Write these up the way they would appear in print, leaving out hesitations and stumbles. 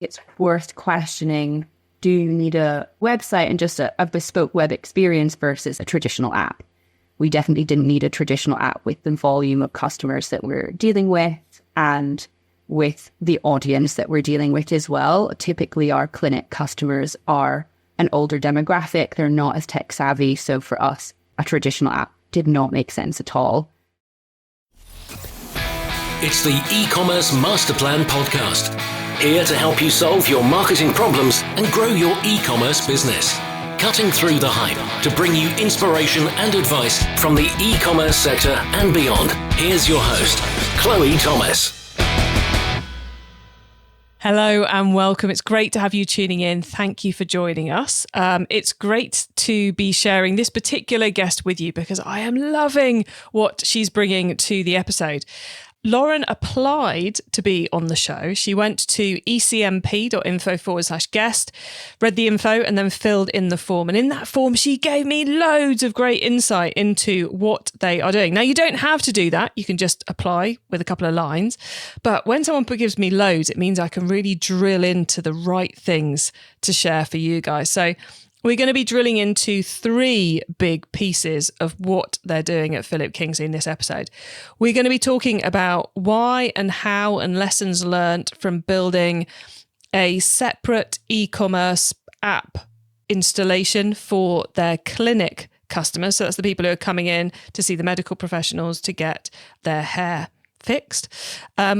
it's worth questioning, do you need a website and just a bespoke web experience versus a traditional app? We definitely didn't need a traditional app with the volume of customers that we're dealing with and with the audience that we're dealing with as well. Typically, our clinic customers are an older demographic. They're not as tech savvy. So for us, a traditional app did not make sense at all. It's the e-commerce master plan podcast. Here to help you solve your marketing problems and grow your e-commerce business. Cutting through the hype to bring you inspiration and advice from the e-commerce sector and beyond. Here's your host, Chloe Thomas. Hello and welcome. It's great to have you tuning in. Thank you for joining us. It's great to be sharing this particular guest with you because I am loving what she's bringing to the episode. Lauren applied to be on the show. She went to ecmp.info/guest, read the info and then filled in the form. And in that form, she gave me loads of great insight into what they are doing. Now, you don't have to do that. You can just apply with a couple of lines. But when someone gives me loads, it means I can really drill into the right things to share for you guys. So we're going to be drilling into three big pieces of what they're doing at Philip Kingsley in this episode. We're going to be talking about why and how and lessons learned from building a separate e-commerce app installation for their clinic customers. So that's the people who are coming in to see the medical professionals to get their hair fixed.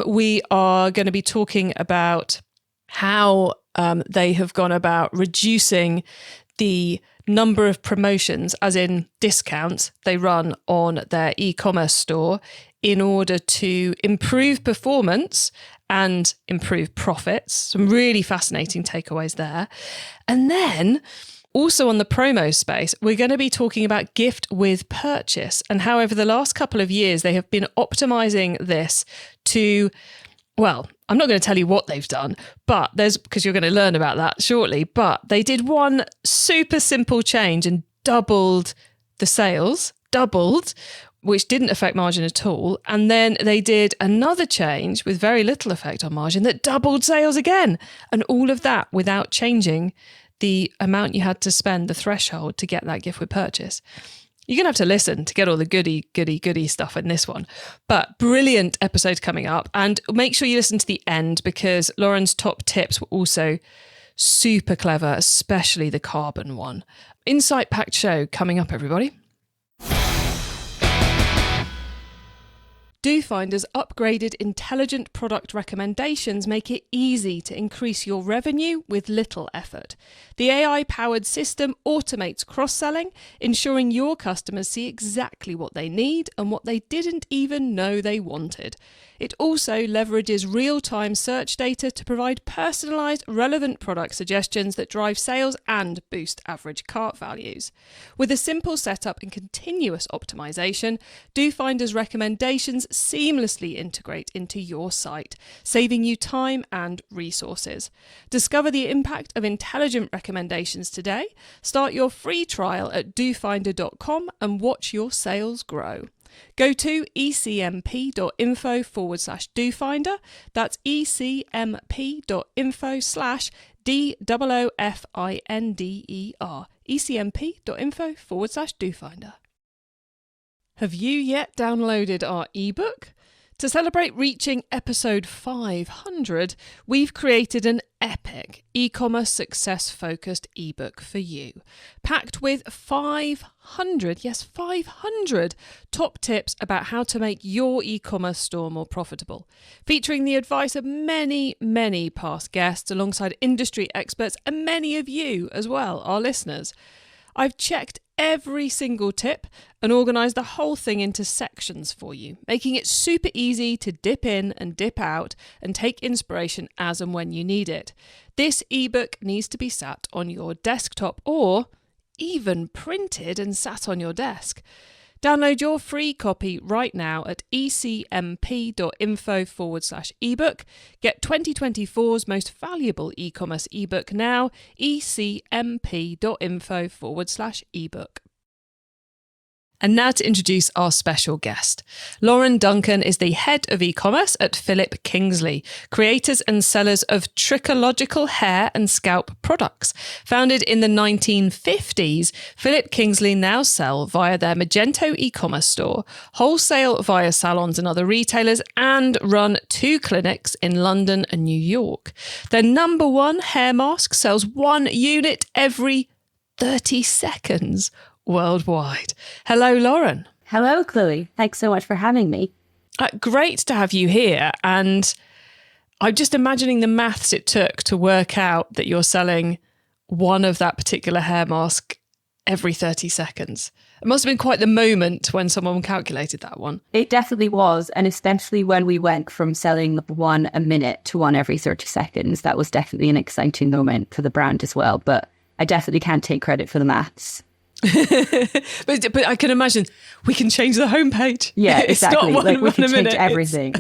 We are going to be talking about how they have gone about reducing the number of promotions, as in discounts, they run on their e-commerce store in order to improve performance and improve profits. Some really fascinating takeaways there. And then also on the promo space, we're going to be talking about gift with purchase and how over the last couple of years, they have been optimizing this to, well, I'm not going to tell you what they've done, but because you're going to learn about that shortly, but they did one super simple change and doubled the sales, which didn't affect margin at all. And then they did another change with very little effect on margin that doubled sales again. And all of that without changing the amount you had to spend, the threshold to get that gift with purchase. You're going to have to listen to get all the goody stuff in this one. But brilliant episode coming up. And make sure you listen to the end because Lauren's top tips were also super clever, especially the carbon one. Insight-packed show coming up, everybody. DoFinder's upgraded intelligent product recommendations make it easy to increase your revenue with little effort. The AI-powered system automates cross-selling, ensuring your customers see exactly what they need and what they didn't even know they wanted. It also leverages real-time search data to provide personalised, relevant product suggestions that drive sales and boost average cart values. With a simple setup and continuous optimization, DoFinder's recommendations seamlessly integrate into your site, saving you time and resources. Discover the impact of intelligent recommendations today. Start your free trial at dofinder.com and watch your sales grow. Go to ecmp.info/dofinder. That's ecmp.info/DOOFINDER. ecmp.info/dofinder. Have you yet downloaded our ebook? To celebrate reaching episode 500, we've created an epic e-commerce success-focused ebook for you, packed with 500 top tips about how to make your e-commerce store more profitable, featuring the advice of many past guests alongside industry experts and many of you as well, our listeners. I've checked every single tip and organised the whole thing into sections for you, making it super easy to dip in and dip out and take inspiration as and when you need it. This ebook needs to be sat on your desktop or even printed and sat on your desk. Download your free copy right now at ecmp.info/ebook. Get 2024's most valuable e-commerce ebook now, ecmp.info/ebook. And now to introduce our special guest. Lauren Duncan is the head of e-commerce at Philip Kingsley, creators and sellers of trichological hair and scalp products. Founded in the 1950s, Philip Kingsley now sell via their Magento e-commerce store, wholesale via salons and other retailers, and run 2 clinics in London and New York. Their number one hair mask sells 1 unit every 30 seconds worldwide. Hello, Lauren. Hello, Chloe. Thanks so much for having me. Great to have you here. And I'm just imagining the maths it took to work out that you're selling one of that particular hair mask every 30 seconds. It must have been quite the moment when someone calculated that one. It definitely was. And especially when we went from selling 1 a minute to 1 every 30 seconds, that was definitely an exciting moment for the brand as well. But I definitely can't take credit for the maths. but I can imagine we can change the homepage. Yeah, exactly. It's not like we one can a change minute. everything.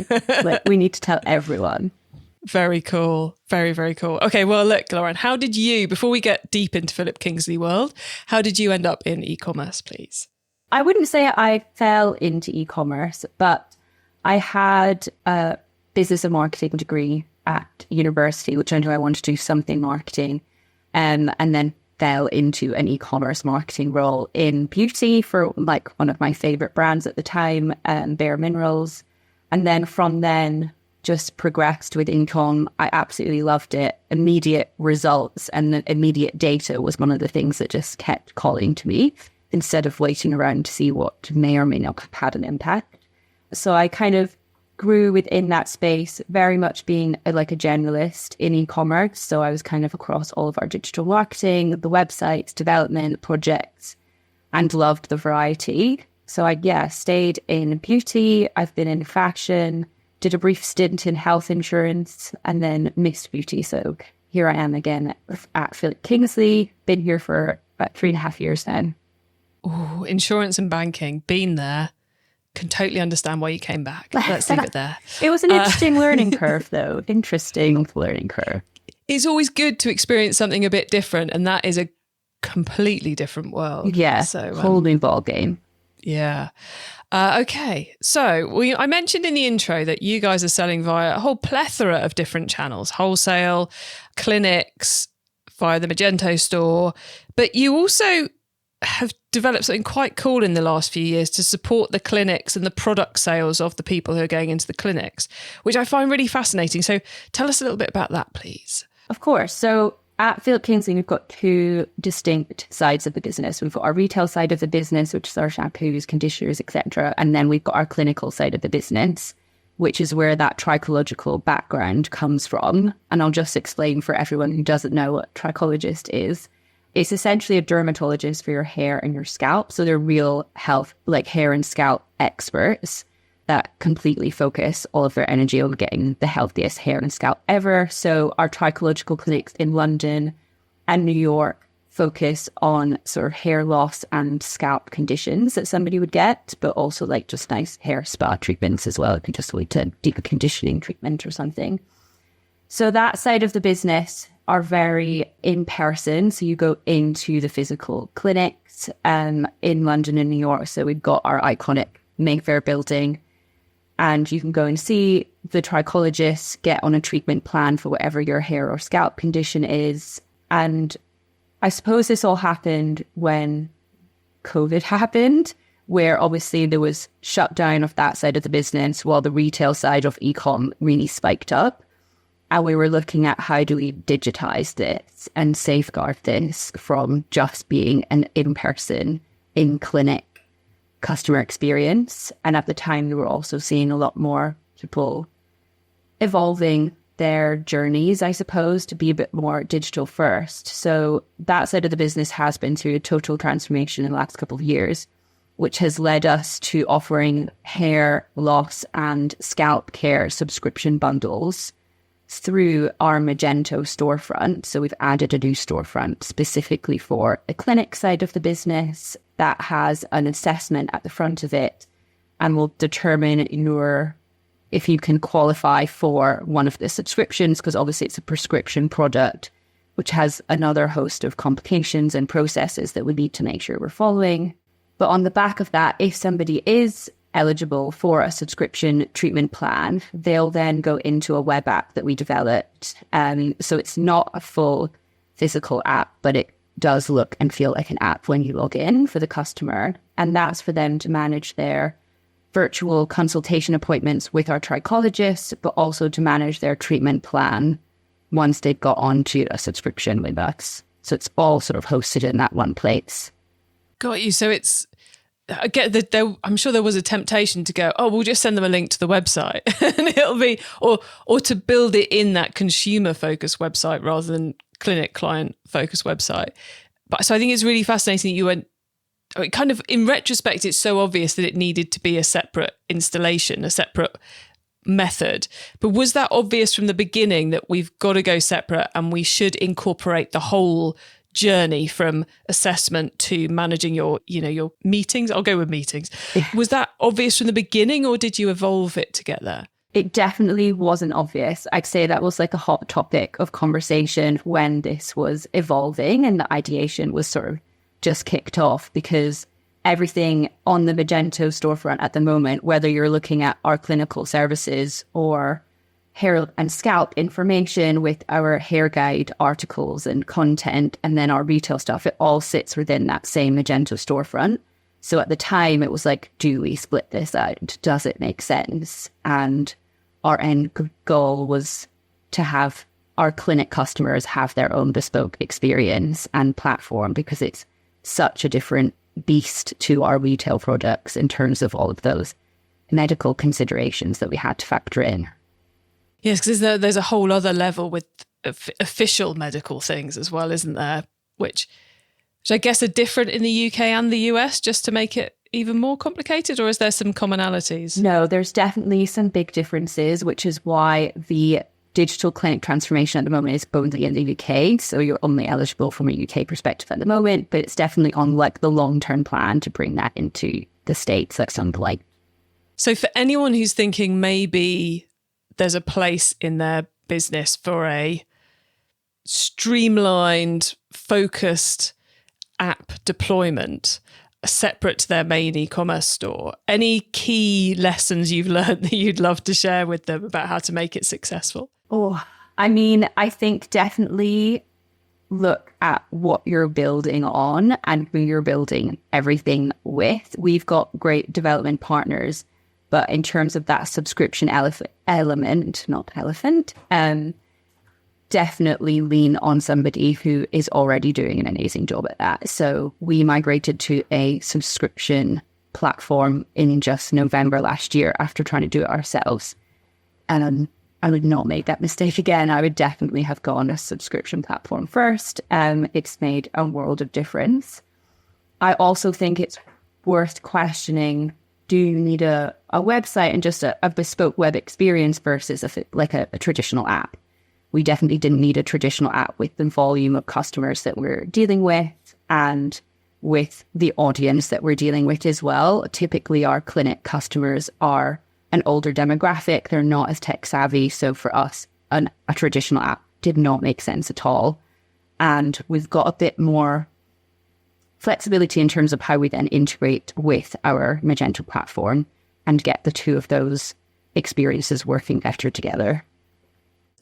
Like we need to tell everyone. Very cool. Very, very cool. Okay, well, look, Lauren, how did you, before we get deep into Philip Kingsley world, how did you end up in e-commerce, please? I wouldn't say I fell into e-commerce, but I had a business and marketing degree at university, which I knew I wanted to do something marketing, and then fell into an e-commerce marketing role in beauty for like one of my favorite brands at the time, Bare Minerals. And then from then just progressed with income. I absolutely loved it. Immediate results and the immediate data was one of the things that just kept calling to me instead of waiting around to see what may or may not have had an impact. So I kind of grew within that space, very much being a generalist in e-commerce. So I was kind of across all of our digital marketing, the websites, development, projects, and loved the variety. So I stayed in beauty. I've been in fashion, did a brief stint in health insurance, and then mixed beauty. So here I am again at Philip Kingsley. Been here for about 3.5 years now. Oh, insurance and banking, been there. Can totally understand why you came back. Let's leave it there. It was an interesting learning curve, though. Interesting learning curve. It's always good to experience something a bit different, and that is a completely different world. Yeah, so whole new ball game. Yeah. Okay. So I mentioned in the intro that you guys are selling via a whole plethora of different channels, wholesale, clinics, via the Magento store, but you also have developed something quite cool in the last few years to support the clinics and the product sales of the people who are going into the clinics, which I find really fascinating. So tell us a little bit about that, please. Of course. So at Philip Kingsley, we've got 2 distinct sides of the business. We've got our retail side of the business, which is our shampoos, conditioners, etc. And then we've got our clinical side of the business, which is where that trichological background comes from. And I'll just explain for everyone who doesn't know what trichologist is. It's essentially a dermatologist for your hair and your scalp. So they're real health, like hair and scalp experts that completely focus all of their energy on getting the healthiest hair and scalp ever. So our trichological clinics in London and New York focus on sort of hair loss and scalp conditions that somebody would get, but also like just nice hair spa treatments as well. If you just want a deeper conditioning treatment or something. So that side of the business are very in person. So you go into the physical clinics in London and New York. So we've got our iconic Mayfair building, and you can go and see the trichologist, get on a treatment plan for whatever your hair or scalp condition is. And I suppose this all happened when COVID happened, where obviously there was shutdown of that side of the business while the retail side of e-com really spiked up. And we were looking at how do we digitize this and safeguard this from just being an in-person, in-clinic customer experience. And at the time, we were also seeing a lot more people evolving their journeys, I suppose, to be a bit more digital first. So that side of the business has been through a total transformation in the last couple of years, which has led us to offering hair loss and scalp care subscription bundles through our Magento storefront. So we've added a new storefront specifically for the clinic side of the business that has an assessment at the front of it and will determine if you can qualify for one of the subscriptions, because obviously it's a prescription product, which has another host of complications and processes that we need to make sure we're following. But on the back of that, if somebody is eligible for a subscription treatment plan, they'll then go into a web app that we developed. So it's not a full physical app, but it does look and feel like an app when you log in for the customer. And that's for them to manage their virtual consultation appointments with our trichologists, but also to manage their treatment plan once they've got onto a subscription with us. So it's all sort of hosted in that one place. Got you. So it's, I get that I'm sure there was a temptation to go, oh, we'll just send them a link to the website and it'll be, or to build it in that consumer focused website rather than clinic client focused website. But so I think it's really fascinating that you went, kind of in retrospect, it's so obvious that it needed to be a separate installation, a separate method. But was that obvious from the beginning that we've got to go separate and we should incorporate the whole journey from assessment to managing your meetings? I'll go with meetings. Was that obvious from the beginning, or did you evolve it to get there? It definitely wasn't obvious. I'd say that was like a hot topic of conversation when this was evolving and the ideation was sort of just kicked off, because everything on the Magento storefront at the moment, whether you're looking at our clinical services or hair and scalp information with our hair guide articles and content, and then our retail stuff, it all sits within that same Magento storefront. So at the time it was like, do we split this out? Does it make sense? And our end goal was to have our clinic customers have their own bespoke experience and platform, because it's such a different beast to our retail products in terms of all of those medical considerations that we had to factor in. Yes, because there's a whole other level with official medical things as well, isn't there? Which I guess are different in the UK and the US, just to make it even more complicated, or is there some commonalities? No, there's definitely some big differences, which is why the digital clinic transformation at the moment is only in the UK. So you're only eligible from a UK perspective at the moment, but it's definitely on like the long-term plan to bring that into the States at some point. So for anyone who's thinking maybe there's a place in their business for a streamlined, focused app deployment separate to their main e-commerce store, any key lessons you've learned that you'd love to share with them about how to make it successful? Oh, I mean, I think definitely look at what you're building on and who you're building everything with. We've got great development partners, but in terms of that subscription definitely lean on somebody who is already doing an amazing job at that. So we migrated to a subscription platform in just November last year after trying to do it ourselves. And I would not make that mistake again. I would definitely have gone a subscription platform first. It's made a world of difference. I also think it's worth questioning, do you need a website and just a bespoke web experience versus a traditional app? We definitely didn't need a traditional app with the volume of customers that we're dealing with and with the audience that we're dealing with as well. Typically, our clinic customers are an older demographic. They're not as tech savvy. So for us, a traditional app did not make sense at all. And we've got a bit more flexibility in terms of how we then integrate with our Magento platform and get the two of those experiences working better together.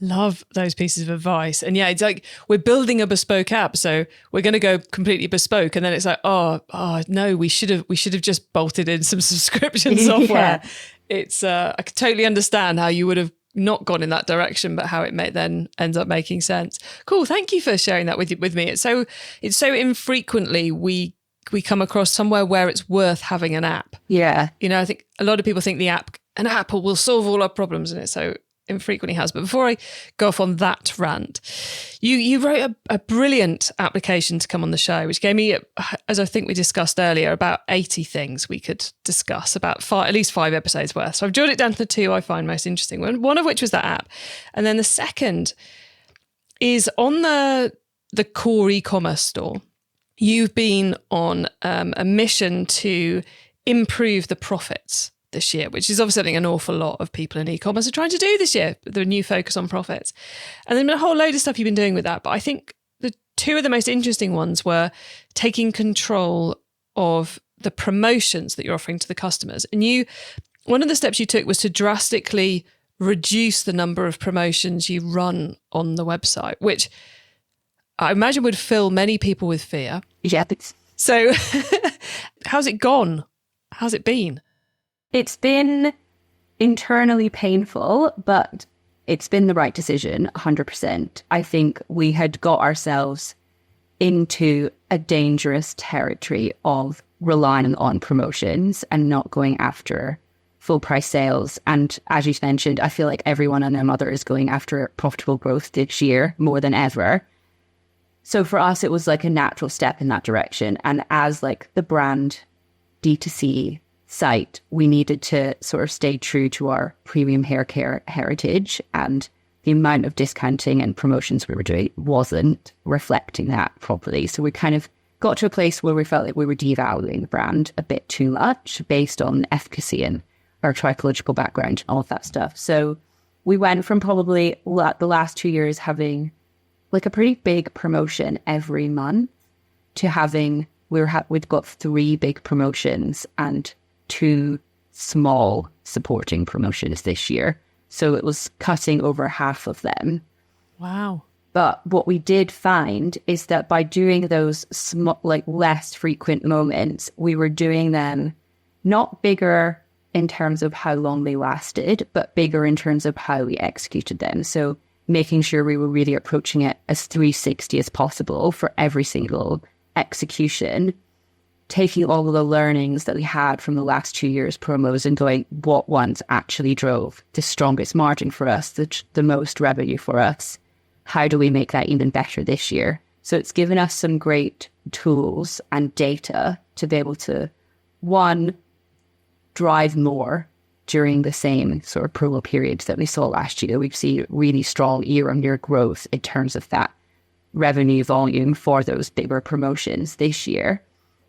Love those pieces of advice. And yeah, it's like we're building a bespoke app, so we're going to go completely bespoke, and then it's like, oh no, we should have just bolted in some subscription software. Yeah. It's I could totally understand how you would have not gone in that direction, but how it then ends up making sense. Cool, thank you for sharing that with me. It's so infrequently we come across somewhere where it's worth having an app. Yeah, I think a lot of people think an app will solve all our problems, and it's so infrequently has. But before I go off on that rant, you wrote a brilliant application to come on the show, which gave me, as I think we discussed earlier, about 80 things we could discuss, about at least 5 episodes worth. So I've jotted it down to the 2 I find most interesting, one of which was that app. And then the second is on the core e-commerce store. You've been on a mission to improve the profits this year, which is obviously something an awful lot of people in e-commerce are trying to do this year, the new focus on profits. And then a whole load of stuff you've been doing with that. But I think the 2 of the most interesting ones were taking control of the promotions that you're offering to the customers. And one of the steps you took was to drastically reduce the number of promotions you run on the website, which I imagine would fill many people with fear. Yeah. So how's it gone? How's it been? It's been internally painful, but it's been the right decision, 100%. I think we had got ourselves into a dangerous territory of relying on promotions and not going after full price sales. And as you mentioned, I feel like everyone and their mother is going after profitable growth this year more than ever. So for us, it was like a natural step in that direction. And as like the brand D2C site, we needed to sort of stay true to our premium hair care heritage, and the amount of discounting and promotions we were doing wasn't reflecting that properly. So we kind of got to a place where we felt like we were devaluing the brand a bit too much based on efficacy and our psychological background and all of that stuff. So we went from probably the last 2 years having like a pretty big promotion every month to having, we've got 3 big promotions and 2 small supporting promotions this year. So it was cutting over half of them. Wow. But what we did find is that by doing those less frequent moments, we were doing them not bigger in terms of how long they lasted, but bigger in terms of how we executed them. So making sure we were really approaching it as 360 as possible for every single execution, taking all of the learnings that we had from the last 2 years promos and going, what ones actually drove the strongest margin for us, the most revenue for us? How do we make that even better this year? So it's given us some great tools and data to be able to, one, drive more during the same sort of promo periods that we saw last year. We've seen really strong year-on-year growth in terms of that revenue volume for those bigger promotions this year.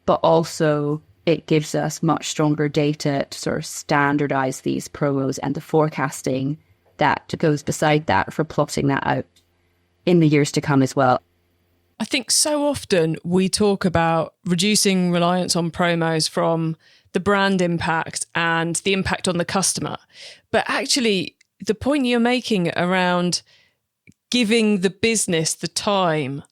But also it gives us much stronger data to sort of standardize these promos and the forecasting that goes beside that for plotting that out in the years to come as well. I think so often we talk about reducing reliance on promos from the brand impact and the impact on the customer. But actually, the point you're making around giving the business the time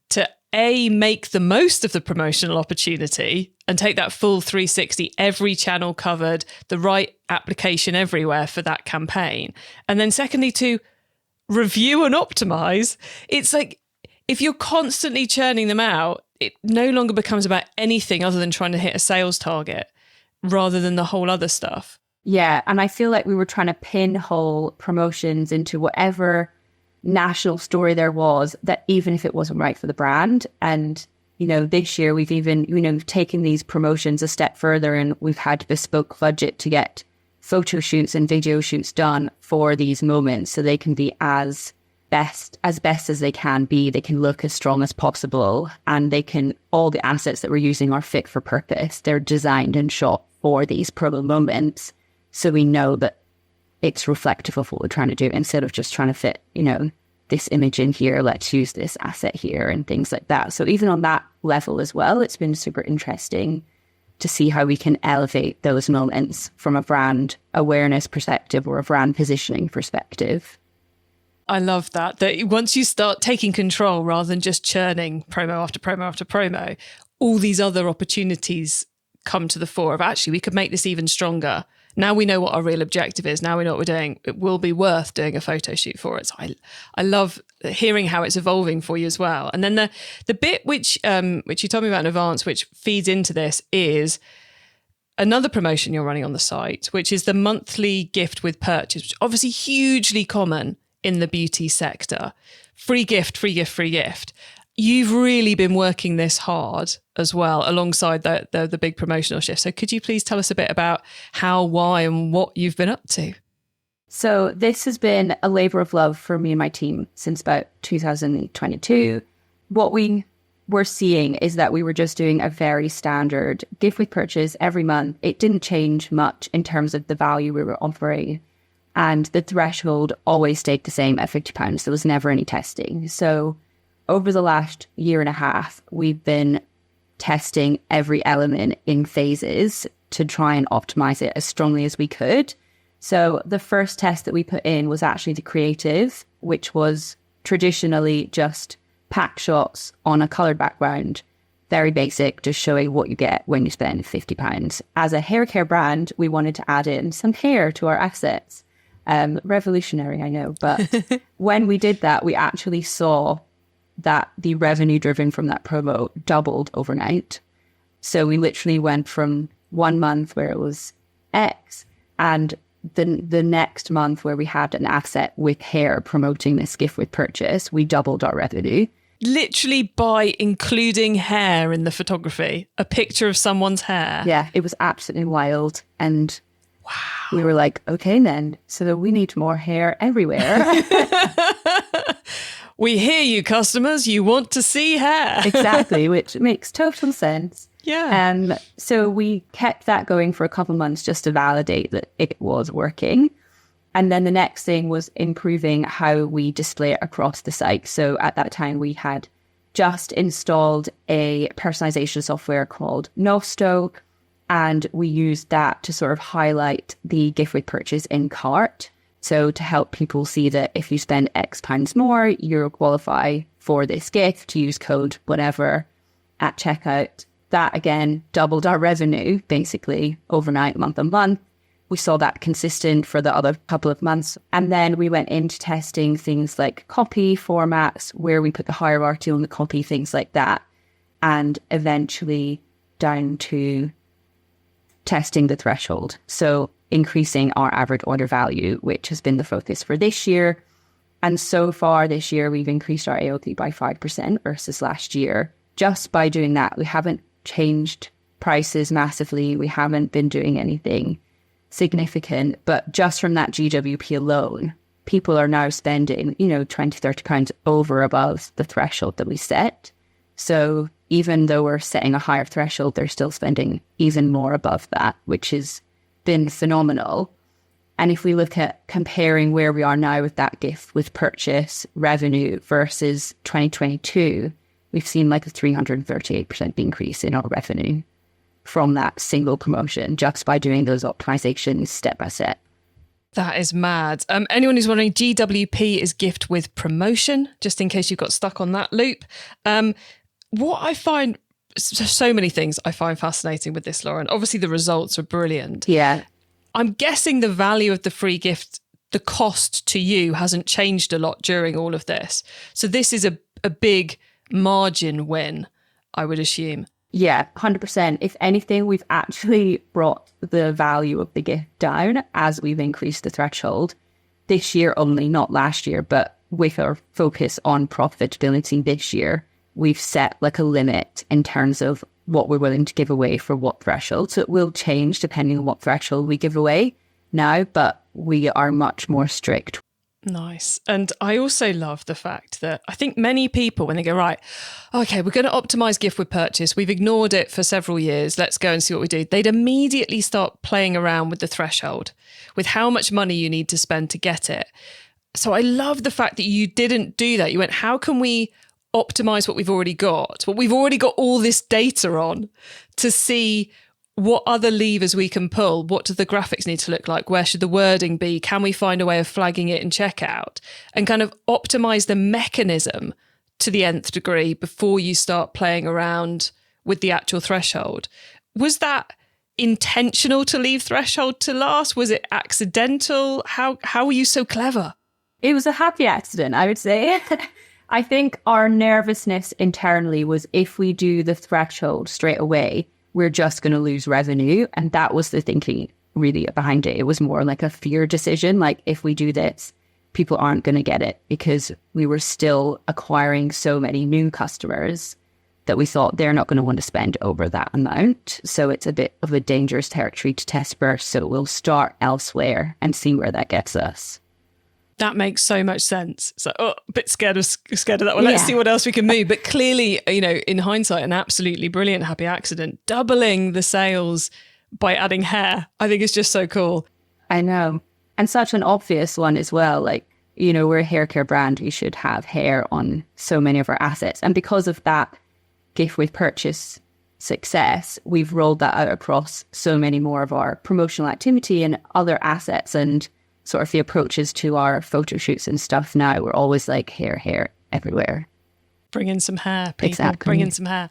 to make the most of the promotional opportunity and take that full 360, every channel covered, the right application everywhere for that campaign. And then secondly, to review and optimize. It's like, if you're constantly churning them out, it no longer becomes about anything other than trying to hit a sales target rather than the whole other stuff. Yeah. And I feel like we were trying to pinhole promotions into whatever national story there was, that even if it wasn't right for the brand. And, this year we've even, taken these promotions a step further, and we've had bespoke budget to get photo shoots and video shoots done for these moments so they can be as best as they can be. They can look as strong as possible, and all the assets that we're using are fit for purpose. They're designed and shot for these promo moments. So we know that it's reflective of what we're trying to do, instead of just trying to fit, this image in here, let's use this asset here and things like that. So even on that level as well, it's been super interesting to see how we can elevate those moments from a brand awareness perspective or a brand positioning perspective. I love that once you start taking control rather than just churning promo after promo after promo, all these other opportunities come to the fore of actually we could make this even stronger. Now we know what our real objective is. Now we know what we're doing. It will be worth doing a photo shoot for it. So I love hearing how it's evolving for you as well. And then the bit which you told me about in advance, which feeds into this, is another promotion you're running on the site, which is the monthly gift with purchase, which is obviously hugely common in the beauty sector. Free gift, free gift, free gift. You've really been working this hard as well alongside the big promotional shift. So could you please tell us a bit about how, why, and what you've been up to? So this has been a labor of love for me and my team since about 2022. What we were seeing is that we were just doing a very standard gift with purchase every month. It didn't change much in terms of the value we were offering. And the threshold always stayed the same at £50. There was never any testing. So over the last year and a half, we've been testing every element in phases to try and optimize it as strongly as we could. So the first test that we put in was actually the creative, which was traditionally just pack shots on a coloured background, very basic, just showing what you get when you spend £50. As a hair care brand, we wanted to add in some hair to our assets. Revolutionary, I know. But when we did that, we actually saw that the revenue driven from that promo doubled overnight. So we literally went from 1 month where it was X, and the next month where we had an asset with hair promoting this gift with purchase, we doubled our revenue. Literally by including hair in the photography, a picture of someone's hair. Yeah, it was absolutely wild. And we were like, okay, then, so we need more hair everywhere. We hear you, customers. You want to see hair. Exactly, which makes total sense. Yeah. So we kept that going for a couple months just to validate that it was working. And then the next thing was improving how we display it across the site. So at that time, we had just installed a personalization software called Nosto, and we used that to sort of highlight the gift with purchase in cart. So to help people see that if you spend X pounds more, you'll qualify for this gift, use code whatever at checkout. That again doubled our revenue basically overnight, month on month. We saw that consistent for the other couple of months. And then we went into testing things like copy formats, where we put the hierarchy on the copy, things like that. And eventually down to testing the threshold. So increasing our average order value, which has been the focus for this year. And so far this year, we've increased our AOV by 5% versus last year. Just by doing that, we haven't changed prices massively. We haven't been doing anything significant, but just from that GWP alone, people are now spending, 20, 30 pounds over above the threshold that we set. So even though we're setting a higher threshold, they're still spending even more above that, which has been phenomenal. And if we look at comparing where we are now with that gift with purchase revenue versus 2022, we've seen like a 338% increase in our revenue from that single promotion just by doing those optimizations step by step. That is mad. Anyone who's wondering, GWP is gift with promotion, just in case you got stuck on that loop. What I find, so many things I find fascinating with this, Lauren. Obviously, the results are brilliant. Yeah. I'm guessing the value of the free gift, the cost to you hasn't changed a lot during all of this. So this is a big margin win, I would assume. Yeah, 100%. If anything, we've actually brought the value of the gift down as we've increased the threshold this year only, not last year, but with our focus on profitability this year, we've set like a limit in terms of what we're willing to give away for what threshold. So it will change depending on what threshold we give away now, but we are much more strict. Nice. And I also love the fact that I think many people, when they go, right, okay, we're going to optimize gift with purchase. We've ignored it for several years. Let's go and see what we do. They'd immediately start playing around with the threshold, with how much money you need to spend to get it. So I love the fact that you didn't do that. You went, how can we optimize what we've already got, what we've already got all this data on, to see what other levers we can pull? What do the graphics need to look like? Where should the wording be? Can we find a way of flagging it in checkout? And kind of optimize the mechanism to the nth degree before you start playing around with the actual threshold. Was that intentional to leave threshold to last? Was it accidental? How were you so clever? It was a happy accident, I would say. I think our nervousness internally was if we do the threshold straight away, we're just going to lose revenue. And that was the thinking really behind it. It was more like a fear decision. Like if we do this, people aren't going to get it, because we were still acquiring so many new customers that we thought they're not going to want to spend over that amount. So it's a bit of a dangerous territory to test first. So we'll start elsewhere and see where that gets us. That makes so much sense. So, a bit scared of that one. Let's see what else we can move. But clearly, in hindsight, an absolutely brilliant happy accident. Doubling the sales by adding hair, I think is just so cool. I know. And such an obvious one as well. Like, we're a hair care brand. We should have hair on so many of our assets. And because of that gift with purchase success, we've rolled that out across so many more of our promotional activity and other assets, and sort of the approaches to our photo shoots and stuff now. We're always like hair everywhere. Bring in some hair, people. Exactly. Bring in some hair.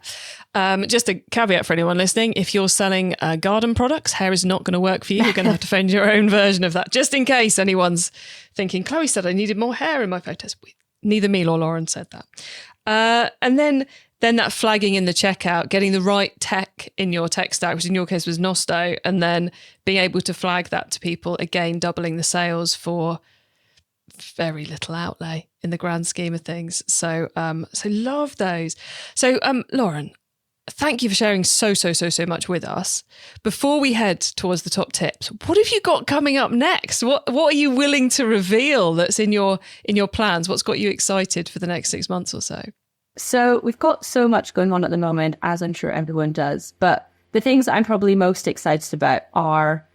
Just a caveat for anyone listening, if you're selling garden products, hair is not going to work for you. You're going to have to find your own version of that, just in case anyone's thinking, Chloe said I needed more hair in my photos. Neither me nor Lauren said that. And then that flagging in the checkout, getting the right tech in your tech stack, which in your case was Nosto, and then being able to flag that to people, again, doubling the sales for very little outlay in the grand scheme of things. So love those. So Lauren, thank you for sharing so much with us. Before we head towards the top tips, what have you got coming up next? What are you willing to reveal that's in your plans? What's got you excited for the next 6 months or so? So we've got so much going on at the moment, as I'm sure everyone does. But the things that I'm probably most excited about are,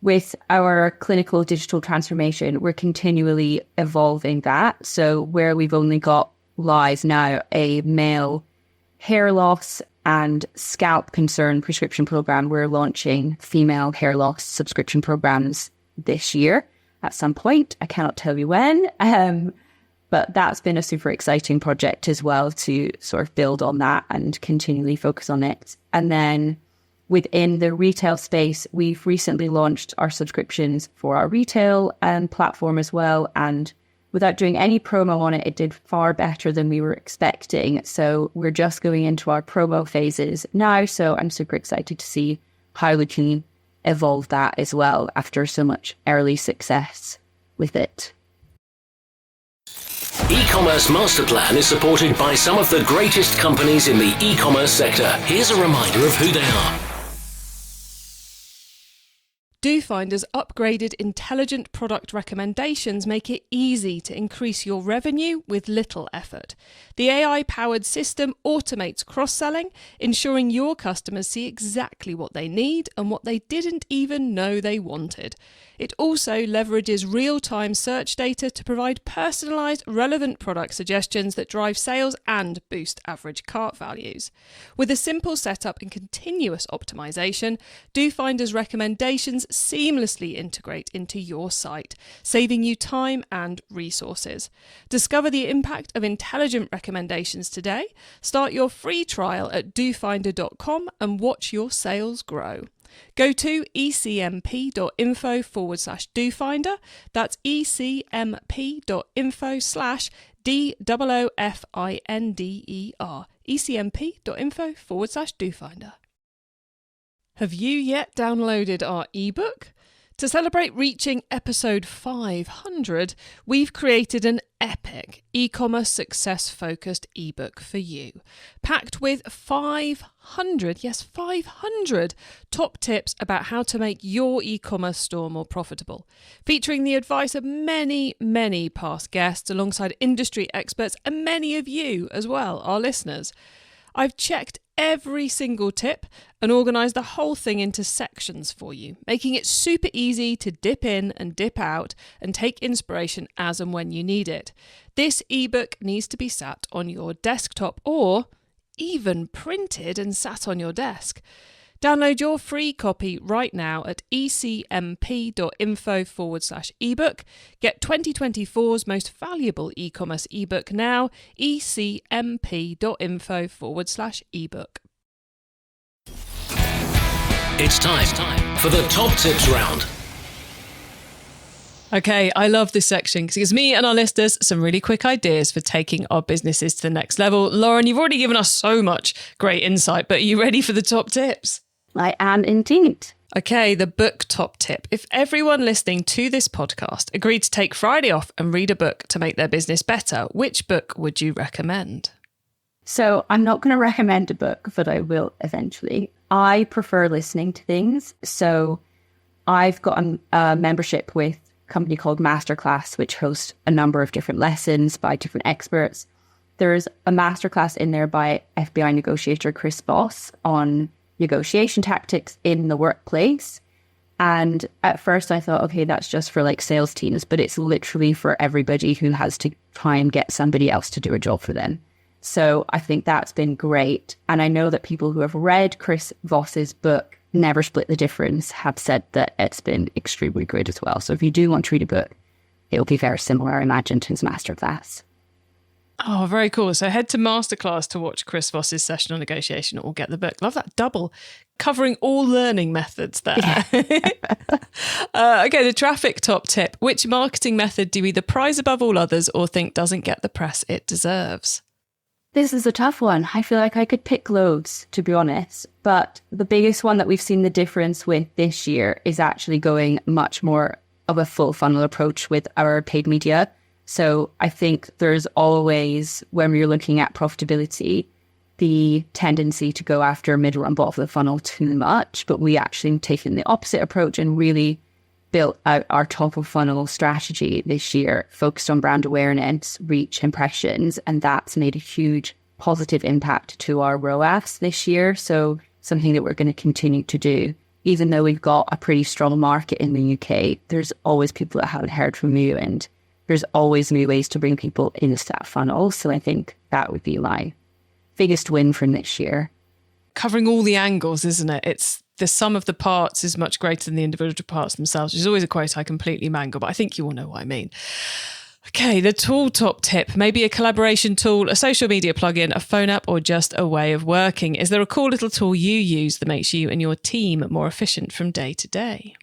with our clinical digital transformation, we're continually evolving that. So where we've only got live now a male hair loss and scalp concern prescription program, we're launching female hair loss subscription programs this year at some point. I cannot tell you when. But that's been a super exciting project as well, to sort of build on that and continually focus on it. And then within the retail space, we've recently launched our subscriptions for our retail platform as well. And without doing any promo on it, it did far better than we were expecting. So we're just going into our promo phases now. So I'm super excited to see how we can evolve that as well after so much early success with it. E-commerce Master Plan is supported by some of the greatest companies in the e-commerce sector. Here's a reminder of who they are. DoFinder's upgraded intelligent product recommendations make it easy to increase your revenue with little effort. The AI-powered system automates cross-selling, ensuring your customers see exactly what they need and what they didn't even know they wanted. It also leverages real-time search data to provide personalised, relevant product suggestions that drive sales and boost average cart values. With a simple setup and continuous optimization, DoFinder's recommendations seamlessly integrate into your site, saving you time and resources. Discover the impact of intelligent recommendations today. Start your free trial at dofinder.com and watch your sales grow. Go to ecmp.info/dofinder. That's ecmp.info/DOOFINDER. ecmp.info/dofinder. Have you yet downloaded our ebook? To celebrate reaching episode 500, we've created an epic e-commerce success-focused ebook for you, packed with 500 top tips about how to make your e-commerce store more profitable, featuring the advice of many past guests alongside industry experts and many of you as well, our listeners. I've checked every single tip and organised the whole thing into sections for you, making it super easy to dip in and dip out and take inspiration as and when you need it. This ebook needs to be sat on your desktop or even printed and sat on your desk. Download your free copy right now at ecmp.info/ebook. Get 2024's most valuable e-commerce ebook now, ecmp.info/ebook. It's time for the top tips round. Okay, I love this section because it gives me and our listeners some really quick ideas for taking our businesses to the next level. Lauren, you've already given us so much great insight, but are you ready for the top tips? I am indeed. Okay, the book top tip. If everyone listening to this podcast agreed to take Friday off and read a book to make their business better, which book would you recommend? So I'm not going to recommend a book, but I will eventually. I prefer listening to things. So I've got a membership with a company called Masterclass, which hosts a number of different lessons by different experts. There's a masterclass in there by FBI negotiator Chris Voss on negotiation tactics in the workplace. And at first I thought, okay, that's just for like sales teams, but it's literally for everybody who has to try and get somebody else to do a job for them. So I think that's been great. And I know that people who have read Chris Voss's book, Never Split the Difference, have said that it's been extremely good as well. So if you do want to read a book, it'll be very similar, I imagine, to his masterclass. Oh, very cool. So head to Masterclass to watch Chris Voss's session on negotiation or get the book. Love that double, covering all learning methods there. Yeah. Okay, the traffic top tip. Which marketing method do you either prize above all others or think doesn't get the press it deserves? This is a tough one. I feel like I could pick loads, to be honest. But the biggest one that we've seen the difference with this year is actually going much more of a full funnel approach with our paid media. So I think there's always, when we're looking at profitability, the tendency to go after middle and bottom of the funnel too much. But we actually taken the opposite approach and really built out our top of funnel strategy this year, focused on brand awareness, reach, impressions, and that's made a huge positive impact to our ROAS this year. So something that we're going to continue to do. Even though we've got a pretty strong market in the UK, there's always people that haven't heard from you, and there's always new ways to bring people into that funnel. So I think that would be my biggest win from this year. Covering all the angles, isn't it? It's the sum of the parts is much greater than the individual parts themselves, which is always a quote I completely mangle, but I think you all know what I mean. Okay, the tool top tip, maybe a collaboration tool, a social media plugin, a phone app, or just a way of working. Is there a cool little tool you use that makes you and your team more efficient from day to day?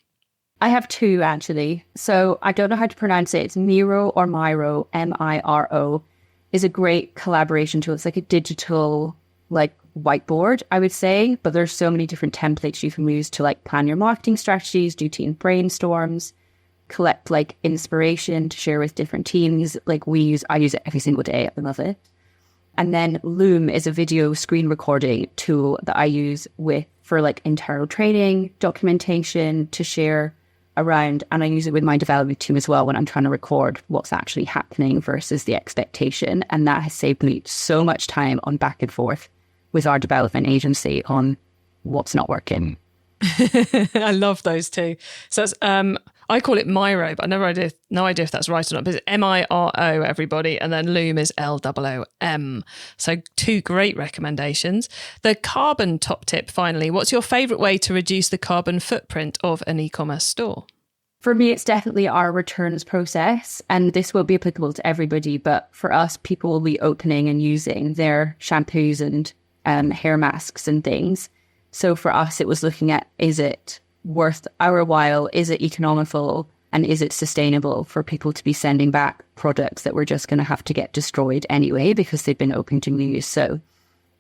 I have two, actually. So I don't know how to pronounce it. It's Miro or Miro, Miro, is a great collaboration tool. It's like a digital, like, whiteboard, I would say. But there's so many different templates you can use to, like, plan your marketing strategies, do team brainstorms, collect, like, inspiration to share with different teams. Like, I use it every single day. I love it. And then Loom is a video screen recording tool that I use for, like, internal training, documentation to share around, and I use it with my development team as well when I'm trying to record what's actually happening versus the expectation. And that has saved me so much time on back and forth with our development agency on what's not working. I love those two. So it's, I call it Miro, but I no idea if that's right or not. But it's Miro, everybody, and then Loom is Loom. So two great recommendations. The carbon top tip, finally. What's your favourite way to reduce the carbon footprint of an e-commerce store? For me, it's definitely our returns process, and this will be applicable to everybody. But for us, people will be opening and using their shampoos and hair masks and things. So for us, it was looking at, is it worth our while? Is it economical? And is it sustainable for people to be sending back products that we're just going to have to get destroyed anyway because they've been open to use? So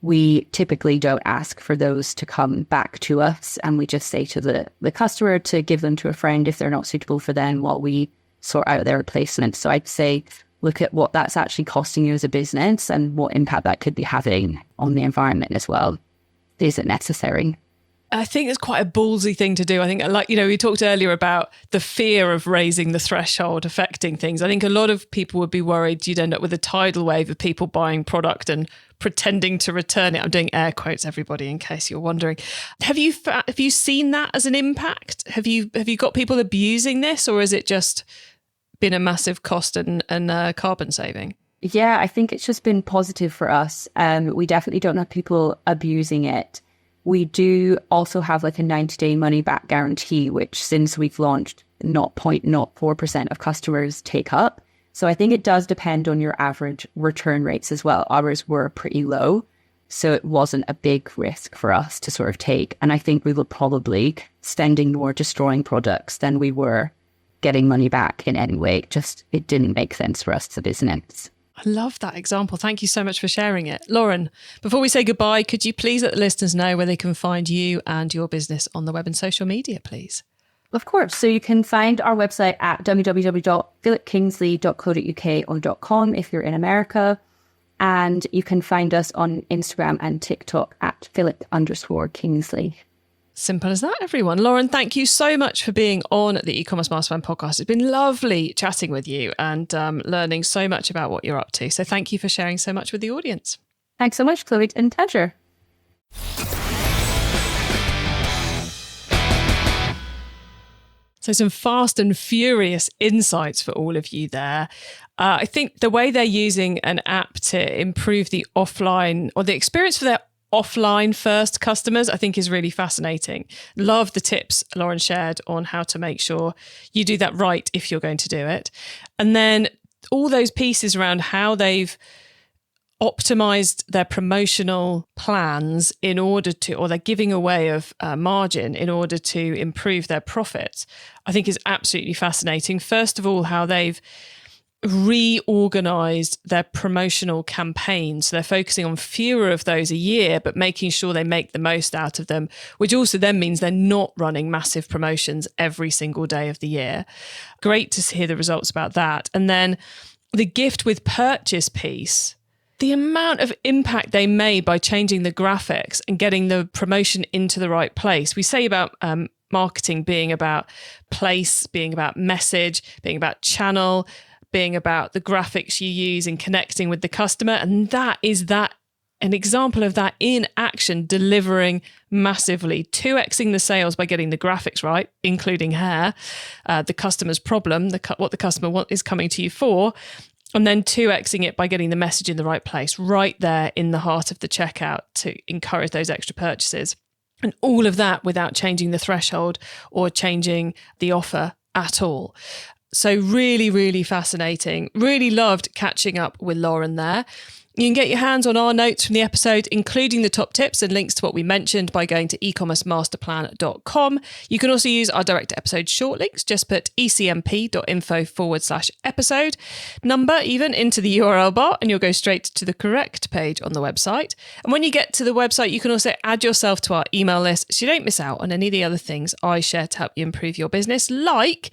we typically don't ask for those to come back to us. And we just say to the customer to give them to a friend if they're not suitable for them while we sort out their replacement. So I'd say, look at what that's actually costing you as a business and what impact that could be having on the environment as well. Is it necessary? I think it's quite a ballsy thing to do. I think, like, we talked earlier about the fear of raising the threshold affecting things. I think a lot of people would be worried you'd end up with a tidal wave of people buying product and pretending to return it. I'm doing air quotes, everybody, in case you're wondering. Have you seen that as an impact? Have you got people abusing this, or has it just been a massive cost and carbon saving? Yeah, I think it's just been positive for us. We definitely don't have people abusing it. We do also have like a 90-day money back guarantee, which since we've launched 0.04% of customers take up. So I think it does depend on your average return rates as well. Ours were pretty low, so it wasn't a big risk for us to sort of take. And I think we were probably spending more destroying products than we were getting money back in any way. Just, it didn't make sense for us as a business. I love that example. Thank you so much for sharing it. Lauren, before we say goodbye, could you please let the listeners know where they can find you and your business on the web and social media, please? Of course. So you can find our website at www.philipkingsley.co.uk or .com if you're in America. And you can find us on Instagram and TikTok at Philip_Kingsley. Simple as that, everyone. Lauren, thank you so much for being on the E-commerce Mastermind podcast. It's been lovely chatting with you and learning so much about what you're up to. So thank you for sharing so much with the audience. Thanks so much, Chloe. It's been a pleasure. So some fast and furious insights for all of you there. I think the way they're using an app to improve the offline or the experience for their offline first customers, I think is really fascinating. Love the tips Lauren shared on how to make sure you do that right if you're going to do it. And then all those pieces around how they've optimized their promotional plans in order to, or they're giving away of margin in order to improve their profits, I think is absolutely fascinating. First of all, how they've reorganized their promotional campaigns. So they're focusing on fewer of those a year, but making sure they make the most out of them, which also then means they're not running massive promotions every single day of the year. Great to hear the results about that. And then the gift with purchase piece, the amount of impact they made by changing the graphics and getting the promotion into the right place. We say about marketing being about place, being about message, being about channel, being about the graphics you use and connecting with the customer. And that is an example of that in action, delivering massively, 2xing the sales by getting the graphics right, including hair, the customer's problem, what the customer is coming to you for, and then 2xing it by getting the message in the right place, right there in the heart of the checkout to encourage those extra purchases. And all of that without changing the threshold or changing the offer at all. So really, really fascinating. Really loved catching up with Lauren there. You can get your hands on our notes from the episode, including the top tips and links to what we mentioned, by going to ecommercemasterplan.com. You can also use our direct episode short links. Just put ecmp.info/episode number even into the URL bar and you'll go straight to the correct page on the website. And when you get to the website, you can also add yourself to our email list so you don't miss out on any of the other things I share to help you improve your business, like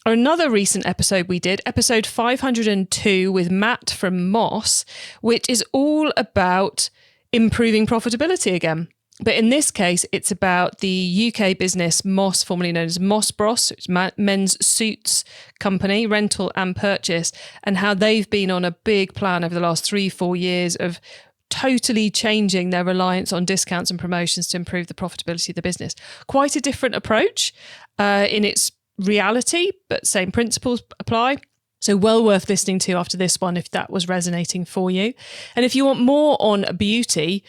another recent episode we did, episode 502 with Matt from Moss, which is all about improving profitability again. But in this case, it's about the UK business Moss, formerly known as Moss Bros, which is men's suits company, rental and purchase, and how they've been on a big plan over the last 3-4 years of totally changing their reliance on discounts and promotions to improve the profitability of the business. Quite a different approach in its reality, but same principles apply. So well worth listening to after this one if that was resonating for you. And if you want more on beauty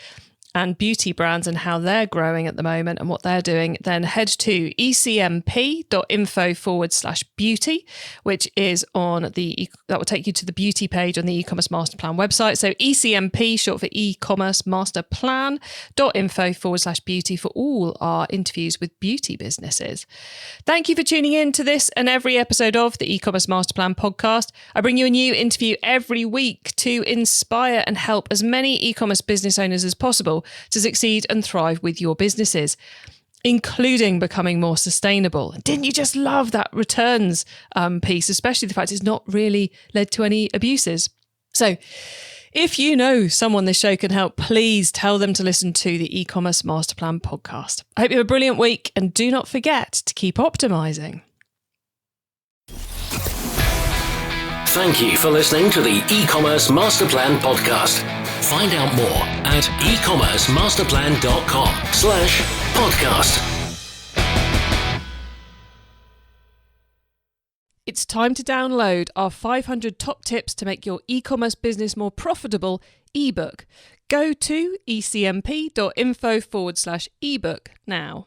and beauty brands and how they're growing at the moment and what they're doing, then head to ecmp.info/beauty, which is on that will take you to the beauty page on the e-commerce master plan website. So ecmp, short for e-commerce master plan.info/beauty for all our interviews with beauty businesses. Thank you for tuning in to this and every episode of the e-commerce master plan podcast. I bring you a new interview every week to inspire and help as many e-commerce business owners as possible to succeed and thrive with your businesses, including becoming more sustainable. Didn't you just love that returns piece, especially the fact it's not really led to any abuses? So if you know someone this show can help, please tell them to listen to the e-commerce master plan podcast. I hope you have a brilliant week and do not forget to keep optimizing. Thank you for listening to the e-commerce master plan podcast. Find out more at ecommercemasterplan.com/podcast. It's time to download our 500 top tips to make your e-commerce business more profitable ebook. Go to ecmp.info/ebook now.